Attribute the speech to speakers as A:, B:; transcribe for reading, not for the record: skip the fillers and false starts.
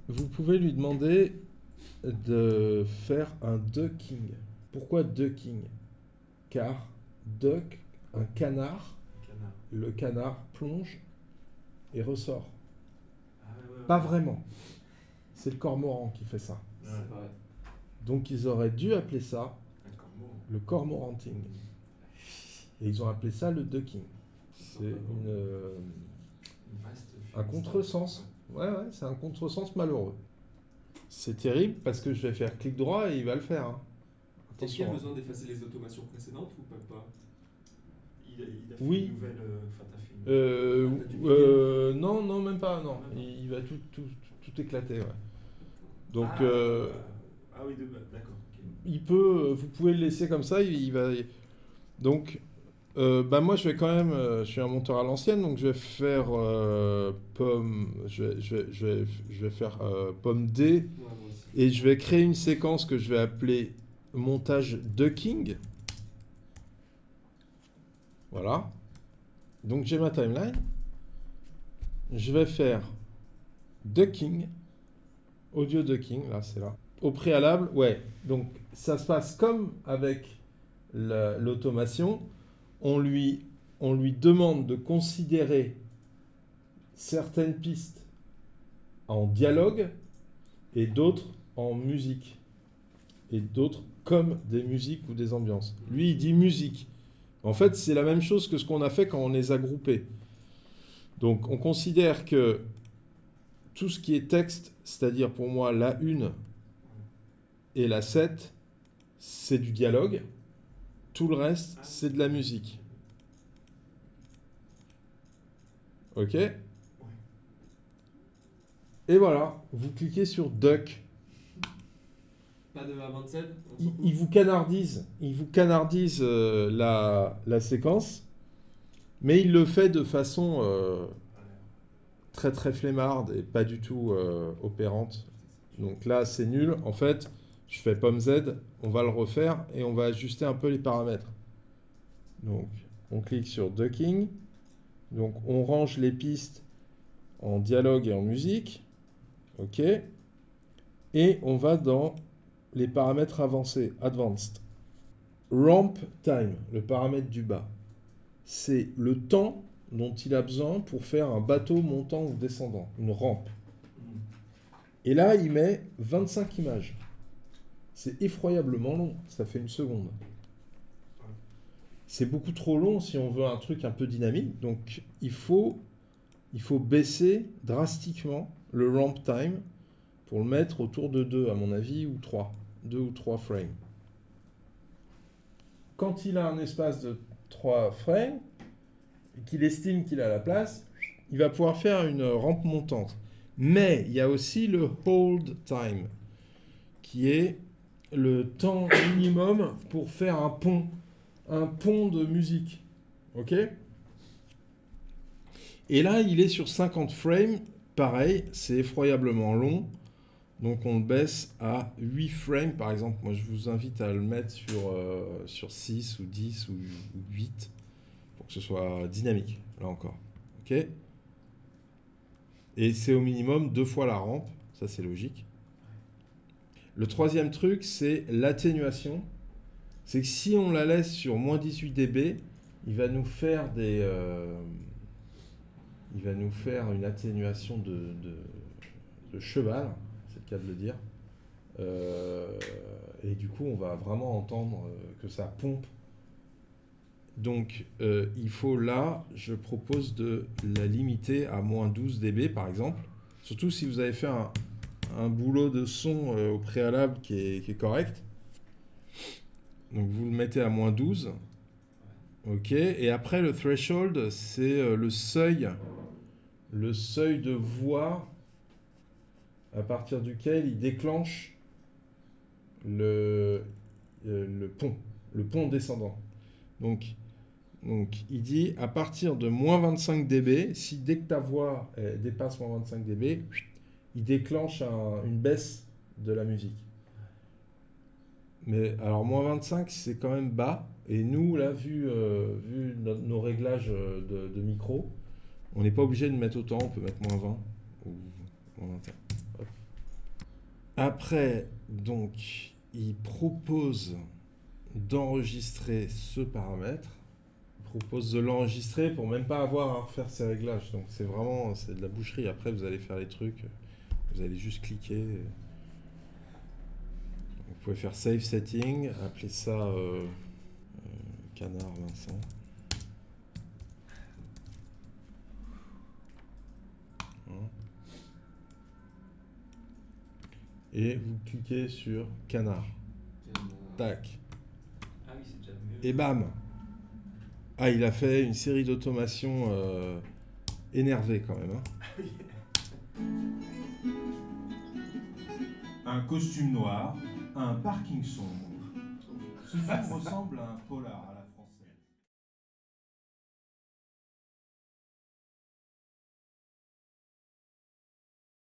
A: vous pouvez lui demander de faire un ducking. Pourquoi ducking? Car duck, un canard,
B: Canard.
A: le canard plonge et ressort.
B: Ah, ouais, ouais.
A: Pas vraiment. C'est le cormoran qui fait ça.
B: Ouais.
C: C'est vrai.
A: Donc ils auraient dû appeler ça
B: Un cormorant.
A: le cormoranting. Et ils ont appelé ça le ducking. C'est
B: Une vaste
A: un contresens. Ouais, c'est un contresens malheureux. C'est terrible parce que je vais faire clic droit et il va le faire. Hein.
B: Est-ce qu'il y a
A: Attention.
B: besoin d'effacer les automations précédentes ou pas? Il a fait
A: Oui.
B: une nouvelle. Enfin, t'as fait une.
A: Non, même pas. Non,
B: Même pas.
A: il va tout éclater. Ouais. Donc,
B: Ah oui, d'accord. Ok.
A: il peut. Vous pouvez le laisser comme ça. Il va. Donc, moi, je vais quand même. Je suis un monteur à l'ancienne, donc je vais faire pomme. Je vais faire pomme D.
B: Ouais, moi aussi.
A: Et je vais créer une séquence que je vais appeler montage ducking. Voilà. Donc j'ai ma timeline. Je vais faire ducking. Audio ducking, là c'est là. Au préalable, ouais. Donc ça se passe comme avec l'automation. On lui demande de considérer certaines pistes en dialogue et d'autres en musique. Et d'autres comme des musiques ou des ambiances. Lui, il dit musique. En fait, c'est la même chose que ce qu'on a fait quand on les a groupés. Donc, on considère que tout ce qui est texte, c'est-à-dire pour moi la 1 et la 7, c'est du dialogue. Tout le reste, c'est de la musique. Ok? Et voilà, vous cliquez sur Duck.
B: Pas de A27?
A: Il vous canardise la séquence, mais il le fait de façon très très flemmarde et pas du tout opérante. Donc là, c'est nul. En fait, je fais pomme Z, on va le refaire et on va ajuster un peu les paramètres. Donc, on clique sur Ducking. Donc, on range les pistes en dialogue et en musique. OK. Et on va dans les paramètres avancés, Advanced. Ramp Time, le paramètre du bas. C'est le temps dont il a besoin pour faire un bateau montant ou descendant, une rampe. Et là, il met 25 images. C'est effroyablement long, ça fait 1 seconde. C'est beaucoup trop long si on veut un truc un peu dynamique, donc il faut baisser drastiquement le ramp time pour le mettre autour de 2, à mon avis, ou 3. 2 ou 3 frames. Quand il a un espace de 3 frames, et qu'il estime qu'il a la place, il va pouvoir faire une rampe montante. Mais il y a aussi le hold time, qui est le temps minimum pour faire un pont de musique. Ok? Et là, il est sur 50 frames. Pareil, c'est effroyablement long. Donc on le baisse à 8 frames par exemple. Moi je vous invite à le mettre sur 6 ou 10 ou 8 pour que ce soit dynamique, là encore. Ok? Et c'est au minimum 2 fois la rampe, ça c'est logique. Le troisième truc, c'est l'atténuation. C'est que si on la laisse sur moins 18 dB, il va nous faire une atténuation de cheval. C'est le cas de le dire. Et du coup, on va vraiment entendre que ça pompe. Donc, il faut là, je propose de la limiter à moins 12 dB par exemple. Surtout si vous avez fait un boulot de son au préalable qui est correct. Donc, vous le mettez à moins 12. Ok. Et après, le threshold, c'est le seuil de voix à partir duquel il déclenche le pont descendant. Donc, il dit à partir de moins 25 dB, si dès que ta voix dépasse moins 25 dB, il déclenche une baisse de la musique. Mais alors moins 25, c'est quand même bas. Et nous, là, vu nos réglages de micro, on n'est pas obligé de mettre autant, on peut mettre moins 20 ou moins 21. Hop. Après, donc, il propose d'enregistrer ce paramètre. Il propose de l'enregistrer pour même pas avoir à refaire ses réglages. Donc c'est vraiment, c'est de la boucherie. Après, vous allez faire les trucs. Vous allez juste cliquer. Vous pouvez faire Save Setting. Appeler ça Canard Vincent. Et vous cliquez sur Canard. Tac.
B: Ah oui, c'est déjà mieux.
A: Et bam. Ah, il a fait une série d'automations énervées quand même. Hein. Un costume noir, un parking sombre. Ce film ressemble à un polar.